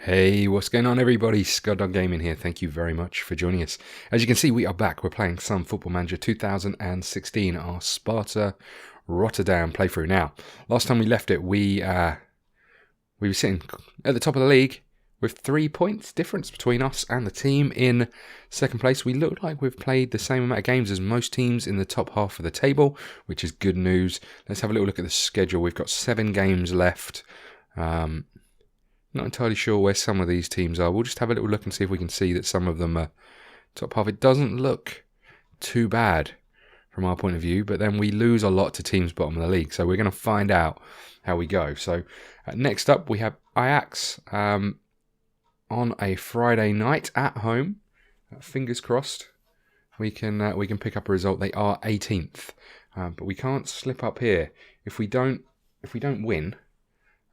Hey, what's going on everybody? ScottDogGaming here. Thank you very much for joining us. As you can see, we are back. We're playing some Football Manager 2016, our Sparta Rotterdam playthrough. Now, last time we left it, we were sitting at the top of the league with 3 points difference between us and the team in second place. We look like we've played the same amount of games as most teams in the top half of the table, which is good news. Let's have a little look at the schedule. We've got 7 games left. Not entirely sure where some of these teams are. We'll just have a little look and see if we can see that some of them are top half. It doesn't look too bad from our point of view, but then we lose a lot to teams bottom of the league. So we're going to find out how we go. So next up we have Ajax on a Friday night at home. Fingers crossed we can pick up a result. They are 18th, but we can't slip up here. If we don't win.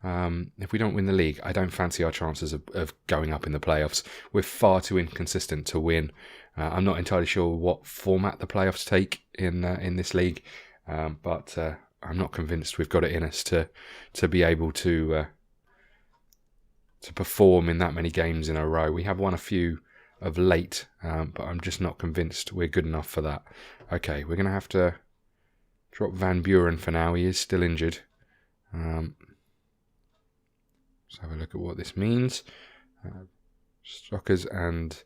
If we don't win the league, I don't fancy our chances of going up in the playoffs. We're far too inconsistent to win. I'm not entirely sure what format the playoffs take in this league, but I'm not convinced we've got it in us to be able to perform in that many games in a row. We have won a few of late, but I'm just not convinced we're good enough for that. Okay, we're going to have to drop Van Buren for now. He is still injured. Let's have a look at what this means. Stockers and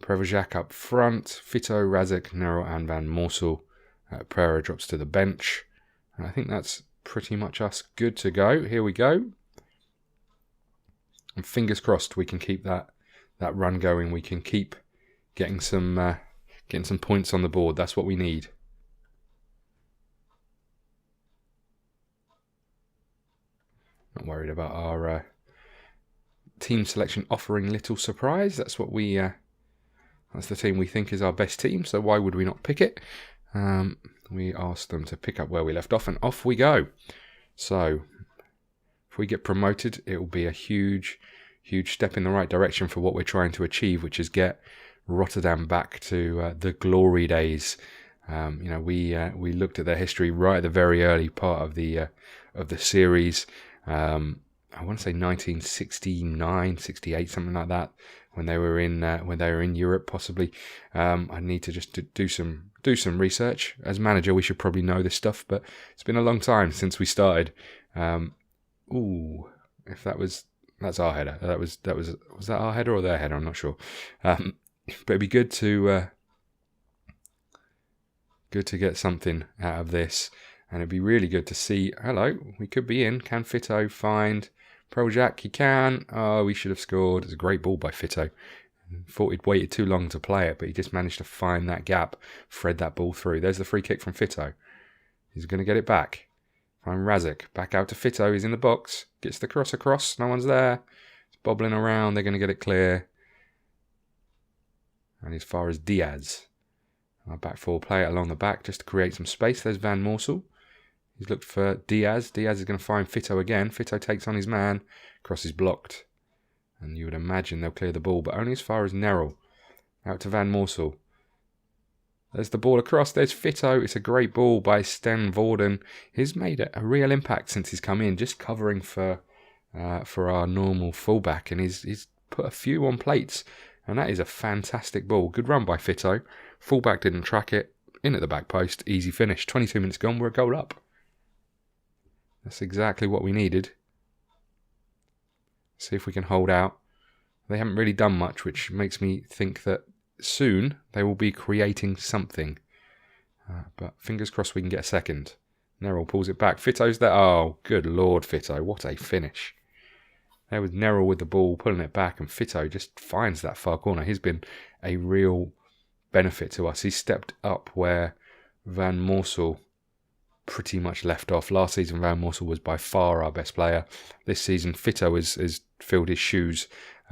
Prevozak up front. Fito, Razek, Nero and Van Morsel. Pereira drops to the bench. I think that's pretty much us good to go. Here we go. And fingers crossed we can keep that run going. We can keep getting some points on the board. That's what we need. Not worried about our team selection offering little surprise. That's what that's the team we think is our best team. So why would we not pick it? We asked them to pick up where we left off, and off we go. So if we get promoted, it will be a huge step in the right direction for what we're trying to achieve, which is get Rotterdam back to the glory days. We looked at their history right at the very early part of the series. I want to say 1969, 68, something like that, when they were in Europe, possibly. I need to just do some research. As manager, we should probably know this stuff, but it's been a long time since we started. If that's our header. Was that our header or their header? I'm not sure. But it'd be good to get something out of this. And it'd be really good to see, hello, we could be in. Can Fito find Prevozak? He can. Oh, we should have scored. It's a great ball by Fito. Thought he'd waited too long to play it, but he just managed to find that gap, thread that ball through. There's the free kick from Fito. He's going to get it back. Find Razek. Back out to Fito. He's in the box. Gets the cross across. No one's there. It's bobbling around. They're going to get it clear. And as far as Diaz. Our back four play it along the back just to create some space. There's Van Morsel. He's looked for Diaz. Diaz is going to find Fito again. Fito takes on his man. Cross is blocked. And you would imagine they'll clear the ball, but only as far as Nerel. Out to Van Morsel. There's the ball across. There's Fito. It's a great ball by Sten Vorden. He's made a real impact since he's come in, just covering for our normal fullback. And he's put a few on plates. And that is a fantastic ball. Good run by Fito. Fullback didn't track it. In at the back post. Easy finish. 22 minutes gone. We're a goal up. That's exactly what we needed. See if we can hold out. They haven't really done much, which makes me think that soon they will be creating something. But fingers crossed we can get a second. Nerel pulls it back. Fito's there. Oh, good Lord, Fito. What a finish. There was Nerel with the ball, pulling it back, and Fito just finds that far corner. He's been a real benefit to us. He's stepped up where Van Morsel pretty much left off. Last season, Van Morsel was by far our best player. This season, Fito has filled his shoes,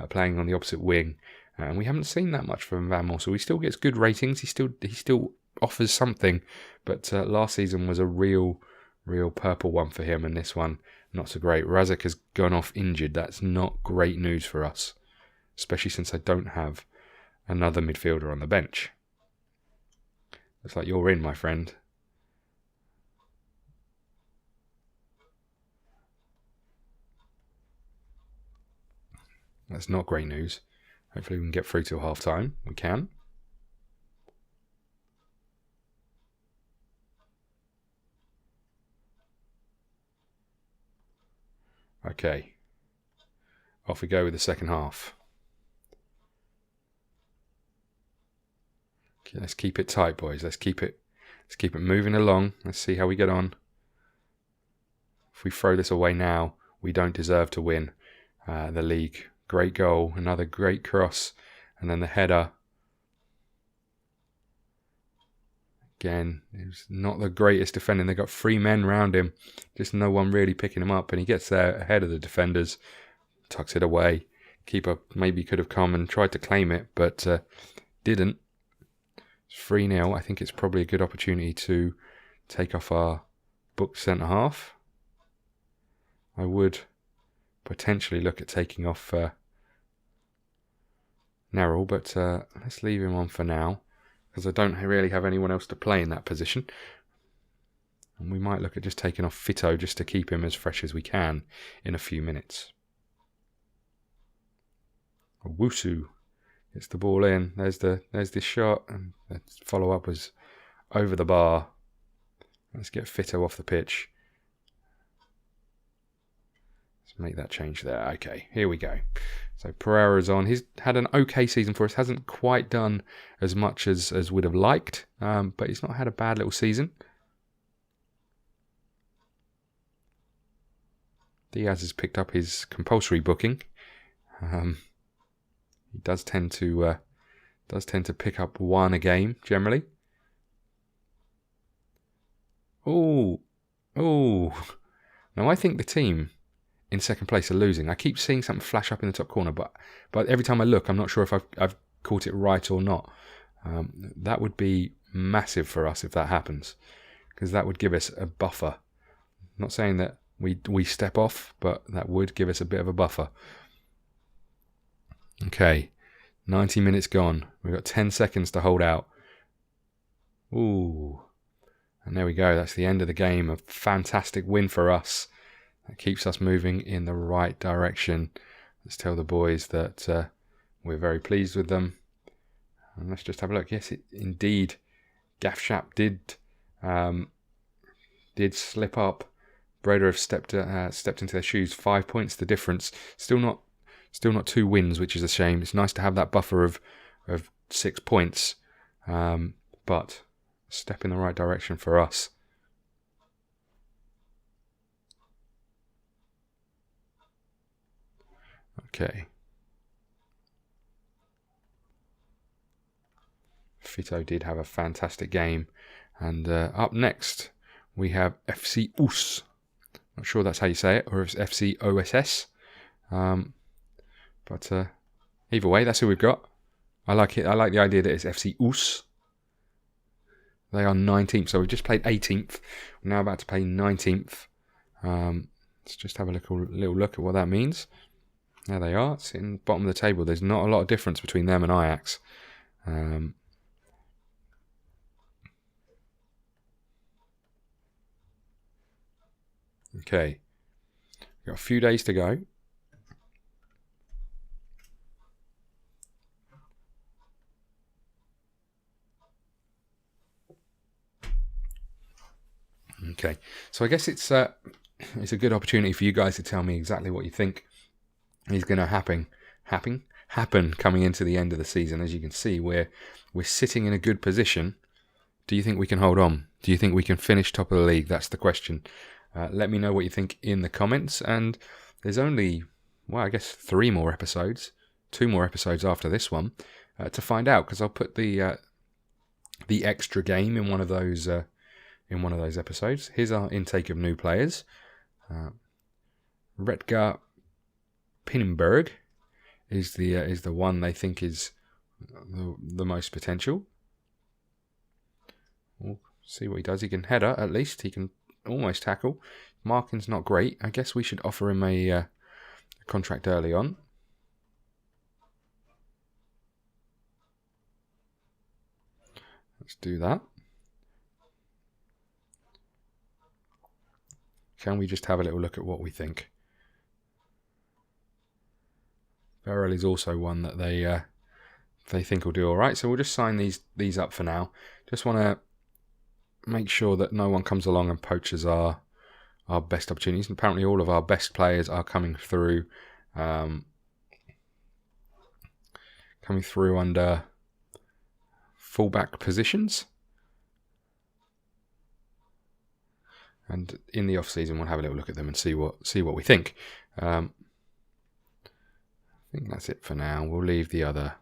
playing on the opposite wing. And we haven't seen that much from Van Morsel. He still gets good ratings. He still offers something. But last season was a real purple one for him. And this one, not so great. Razek has gone off injured. That's not great news for us. Especially since I don't have another midfielder on the bench. Looks like you're in, my friend. That's not great news. Hopefully we can get through till half time. We can. Okay. Off we go with the second half. Okay, let's keep it tight, boys. Let's keep it moving along. Let's see how we get on. If we throw this away now, we don't deserve to win the league. Great goal, another great cross, and then the header. Again, it was not the greatest defending. They got 3 men round him, just no one really picking him up, and he gets there ahead of the defenders, tucks it away. Keeper maybe could have come and tried to claim it, but didn't. It's 3-0. I think it's probably a good opportunity to take off our booked centre half. I would potentially look at taking off Nerrell, but let's leave him on for now, because I don't really have anyone else to play in that position. And we might look at just taking off Fito just to keep him as fresh as we can in a few minutes. Owusu gets the ball in. There's the shot, and the follow up was over the bar. Let's get Fito off the pitch. Let's make that change there. Okay, here we go. So Pereira's on. He's had an okay season for us. Hasn't quite done as much as we'd have liked, but he's not had a bad little season. Diaz has picked up his compulsory booking. He does tend to pick up 1 a game generally. Oh. Now I think the team in second place are losing. I keep seeing something flash up in the top corner, but every time I look, I'm not sure if I've caught it right or not. That would be massive for us if that happens, because that would give us a buffer. I'm not saying that we step off, but that would give us a bit of a buffer. Okay, 90 minutes gone. We've got 10 seconds to hold out. Ooh. And there we go. That's the end of the game. A fantastic win for us. That keeps us moving in the right direction. Let's tell the boys that we're very pleased with them. And let's just have a look. Yes, indeed, Gaffshap did slip up. Breda have stepped into their shoes. 5 points the difference. Still not 2 wins, which is a shame. It's nice to have that buffer of 6 points, but a step in the right direction for us. Okay. Fito did have a fantastic game, and up next we have FC Oos. Not sure that's how you say it, or if it's FC OSS. But either way, that's who we've got. I like it. I like the idea that it's FC Oos. They are 19th, so we've just played 18th. We're now about to play 19th. Let's just have a little look at what that means. There they are. It's in the bottom of the table. There's not a lot of difference between them and Ajax. Okay. We've got a few days to go. Okay, so I guess it's a good opportunity for you guys to tell me exactly what you think is going to happen coming into the end of the season. As you can see, we're sitting in a good position. Do you think we can hold on? Do you think we can finish top of the league? That's the question. Let me know what you think in the comments. And there's only, well, I guess 3 more episodes, 2 more episodes after this one to find out, because I'll put the extra game in one of those episodes. Here's our intake of new players. Retgar Pinnenberg is the one they think is the most potential. We'll see what he does. He can header, at least. He can almost tackle. Marking's not great. I guess we should offer him a contract early on. Let's do that. Can we just have a little look at what we think? Beryl is also one that they think will do all right. So we'll just sign these up for now. Just want to make sure that no one comes along and poaches our best opportunities. And apparently all of our best players are coming through under fullback positions. And in the off season, we'll have a little look at them and see what we think. I think that's it for now. We'll leave the other.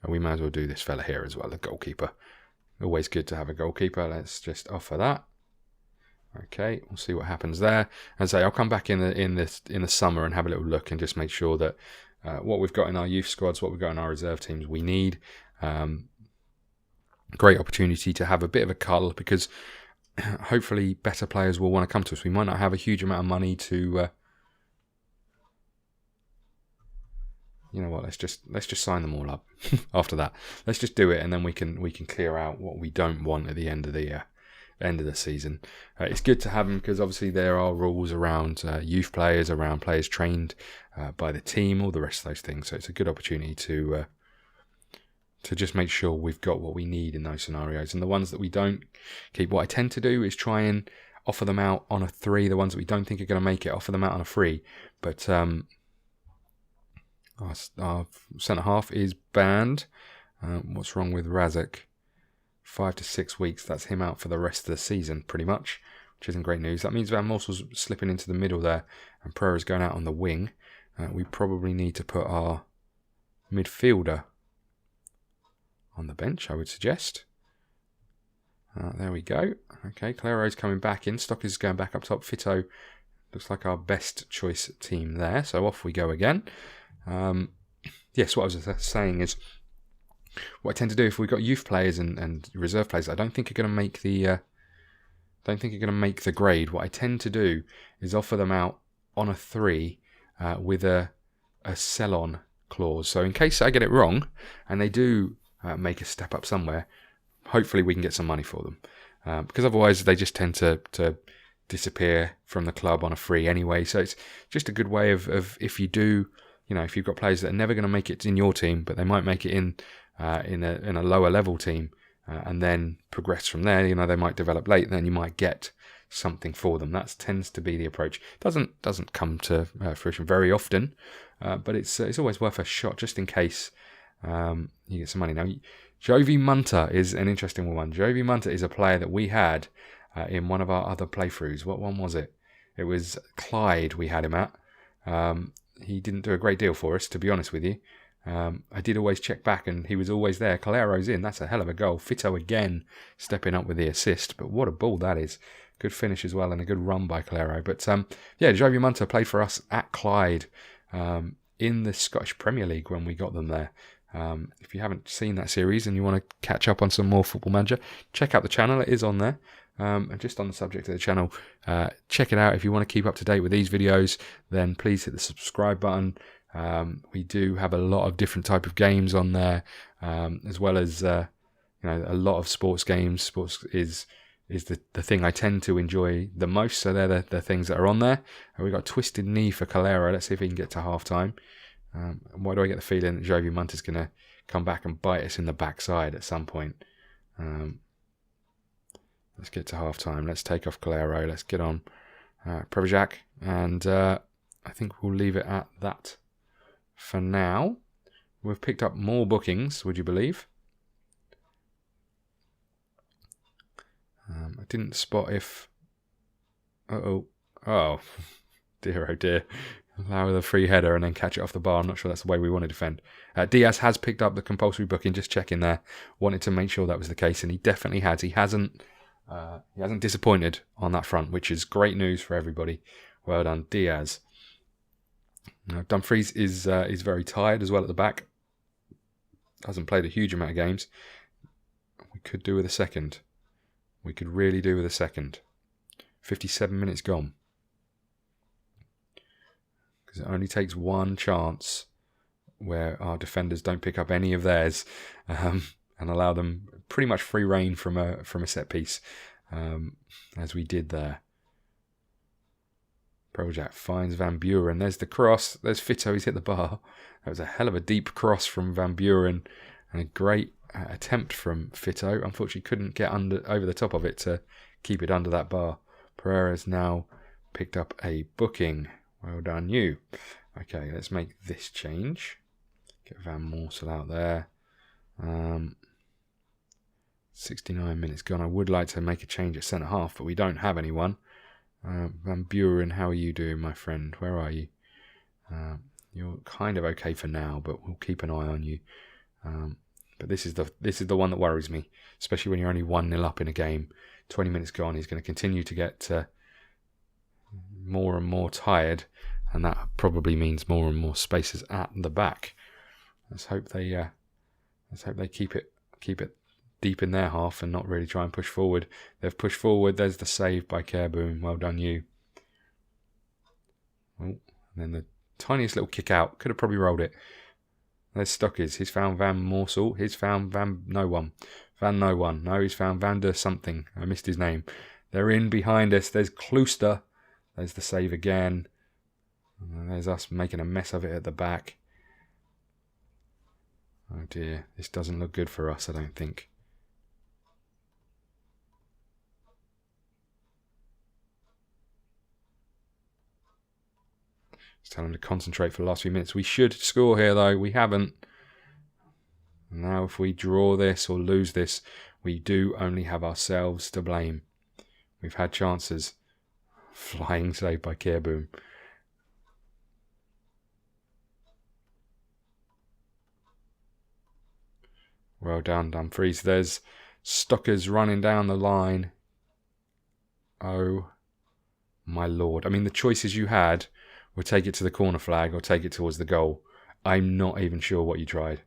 And we might as well do this fella here as well, the goalkeeper. Always good to have a goalkeeper. Let's just offer that. Okay, we'll see what happens there. And say I'll come back in the summer and have a little look and just make sure that what we've got in our youth squads, what we've got in our reserve teams, we need. Great opportunity to have a bit of a cull, because hopefully better players will want to come to us. We might not have a huge amount of money to. You know what? Let's just sign them all up. After that, let's just do it, and then we can clear out what we don't want at the end of the season. It's good to have them because obviously there are rules around youth players, around players trained by the team, all the rest of those things. So it's a good opportunity to just make sure we've got what we need in those scenarios. And the ones that we don't keep, what I tend to do is try and offer them out on a 3. The ones that we don't think are going to make it, offer them out on a 3. But our centre half is banned. What's wrong with Razak? 5 to 6 weeks. That's him out for the rest of the season, pretty much, which isn't great news. That means Van Morsel's slipping into the middle there, and Pereira's going out on the wing. We probably need to put our midfielder on the bench, I would suggest. There we go. Okay, Claireau's coming back in. Stock is going back up top. Fito looks like our best choice team there. So off we go again. Yes, what I was saying is, what I tend to do if we've got youth players and reserve players, I don't think are going to make the grade. What I tend to do is offer them out on a 3 with a sell-on clause. So in case I get it wrong and they do make a step up somewhere, hopefully we can get some money for them. Because otherwise they just tend to disappear from the club on a free anyway. So it's just a good way of if you do, if you've got players that are never going to make it in your team, but they might make it in a lower level team and then progress from there. They might develop late, and then you might get something for them. That tends to be the approach. Doesn't come to fruition very often, but it's always worth a shot just in case you get some money. Now, Jovi Munter is an interesting one. Jovi Munter is a player that we had in one of our other playthroughs. What one was it? It was Clyde we had him at. He didn't do a great deal for us, to be honest with you. I did always check back, and he was always there. Claireau's in. That's a hell of a goal. Fito again stepping up with the assist. But what a ball that is. Good finish as well, and a good run by Claireau. But Jovi Munter played for us at Clyde in the Scottish Premier League when we got them there. If you haven't seen that series and you want to catch up on some more Football Manager, check out the channel. It is on there. And just on the subject of the channel, check it out. If you want to keep up to date with these videos, then please hit the subscribe button. We do have a lot of different type of games on there, as well as a lot of sports games. Sports is the thing I tend to enjoy the most, so they're the things that are on there. And we've got Twisted Knee for Calero. Let's see if he can get to half time. Why do I get the feeling that Jovi Munter's going to come back and bite us in the backside at some point? Let's get to half time. Let's take off Calero. Let's get on Prevajak, and I think we'll leave it at that for now. We've picked up more bookings, would you believe? I didn't spot if... Oh, dear, oh dear. Allow the free header and then catch it off the bar. I'm not sure that's the way we want to defend. Diaz has picked up the compulsory booking, just checking there. Wanted to make sure that was the case, and he definitely has. He hasn't disappointed on that front, which is great news for everybody. Well done, Diaz. Dumfries is very tired as well at the back. Hasn't played a huge amount of games. We could do with a second. We could really do with a second. 57 minutes gone. Because it only takes one chance where our defenders don't pick up any of theirs and allow them pretty much free reign from a set piece, as we did there. Projac finds Van Buren. There's the cross. There's Fito. He's hit the bar. That was a hell of a deep cross from Van Buren. And a great attempt from Fito. Unfortunately, couldn't get over the top of it to keep it under that bar. Pereira's now picked up a booking. Well done, you. Okay, let's make this change. Get Van Morsel out there. 69 minutes gone. I would like to make a change at centre half, but we don't have anyone. Van Buren, how are you doing, my friend? Where are you? You're kind of okay for now, but we'll keep an eye on you. But this is the one that worries me, especially when you're only 1-0 up in a game. 20 minutes gone, he's going to continue to get more and more tired, and that probably means more and more spaces at the back. Let's hope they keep it deep in their half and not really try and push forward. They've pushed forward. There's the save by Careboom. Well done, you. Oh, and then the tiniest little kick out. Could have probably rolled it. There's Stockers. He's found Van Morsel. He's found Van No One. Van No One. No, he's found Vander something. I missed his name. They're in behind us. There's Klooster. There's the save again. And there's us making a mess of it at the back. Oh dear. This doesn't look good for us, I don't think. Just tell them to concentrate for the last few minutes. We should score here, though. We haven't. Now, if we draw this or lose this, we do only have ourselves to blame. We've had chances. Flying save by Careboom. Well done, Dumfries. There's Stockers running down the line. Oh, my lord. I mean, the choices you had were take it to the corner flag or take it towards the goal. I'm not even sure what you tried.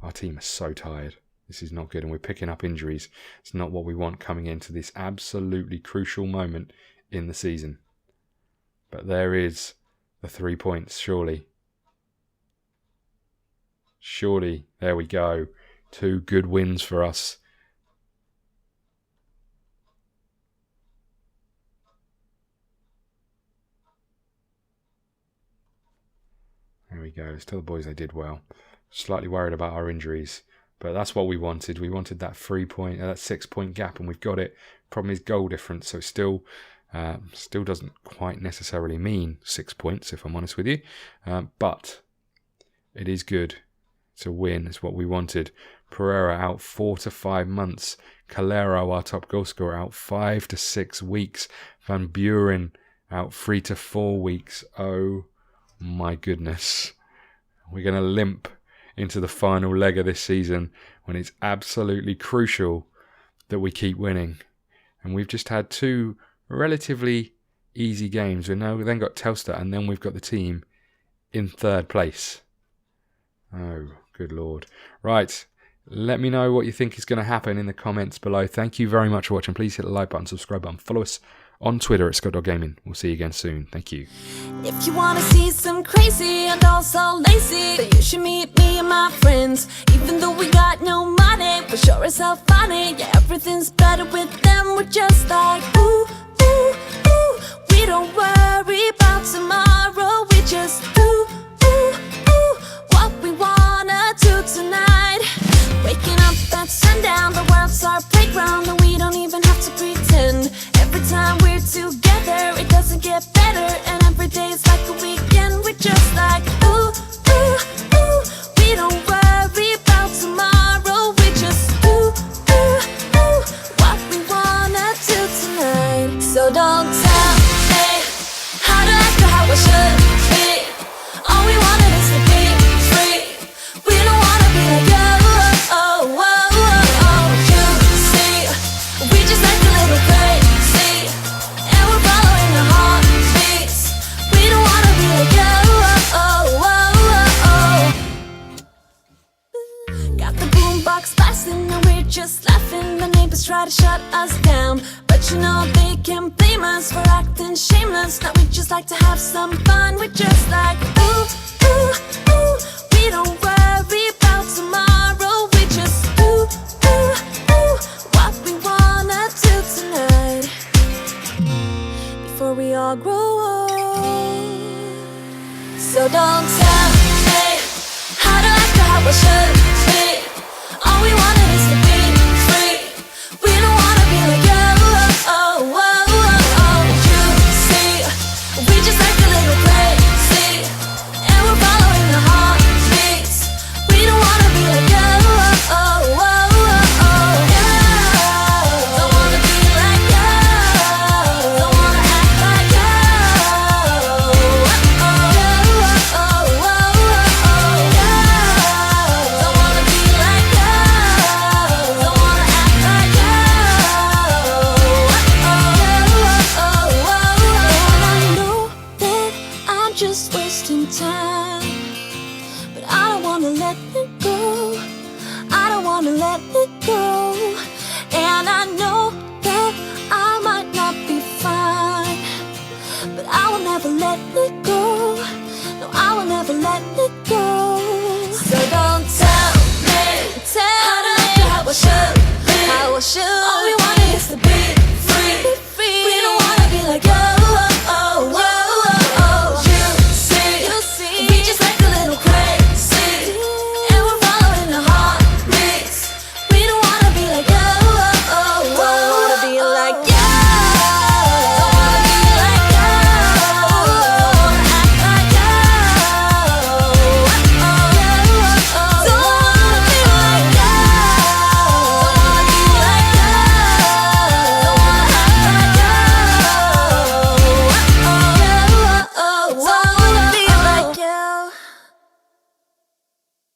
Our team is so tired. This is not good, and we're picking up injuries. It's not what we want coming into this absolutely crucial moment in the season. But there is the 3 points, surely. Surely, there we go. 2 good wins for us. There we go. Let's tell the boys they did well. Slightly worried about our injuries, but that's what we wanted. We wanted that 6-point gap, and we've got it. Problem is goal difference, so it still doesn't quite necessarily mean 6 points, if I'm honest with you. But it is good. It's a win. It's what we wanted. Pereira out 4 to 5 months. Calero, our top goal scorer, out 5 to 6 weeks. Van Buren out 3 to 4 weeks. Oh my goodness. We're going to limp into the final leg of this season when it's absolutely crucial that we keep winning. And we've just had 2 relatively easy games. We've then got Telstar, and then we've got the team in 3rd place. Oh, good lord. Right. Let me know what you think is going to happen in the comments below. Thank you very much for watching. Please hit the like button, subscribe button, follow us on Twitter at ScottDogGaming. We'll see you again soon. Thank you. If you want to see some crazy and also lazy, then you should meet me and my friends. Even though we got no money, we're sure as hell funny. Yeah, everything's better with them. We're just like, ooh, ooh, ooh. We don't worry about tomorrow. We just ooh, ooh, ooh. What we wanna do tonight. Waking up at sundown, the world's our playground, and we don't even have to pretend. Every time we're together, it doesn't get better, and every day's like a weekend. We're just like, ooh, ooh, ooh. We don't worry about tomorrow. We just ooh, ooh, ooh. What we wanna do tonight. So don't tell me how to act or how I should be. All we wanted is to be free. We don't wanna be like you. Just laughing, the neighbors try to shut us down, but you know they can't blame us for acting shameless. Now we just like to have some fun. We're just like, ooh, ooh, ooh. We don't worry about tomorrow. We just ooh, ooh, ooh. What we wanna do tonight. Before we all grow old. let it go. I don't wanna let it go. And I know that I might not be fine, but I will never let it go. No, I will never let it go.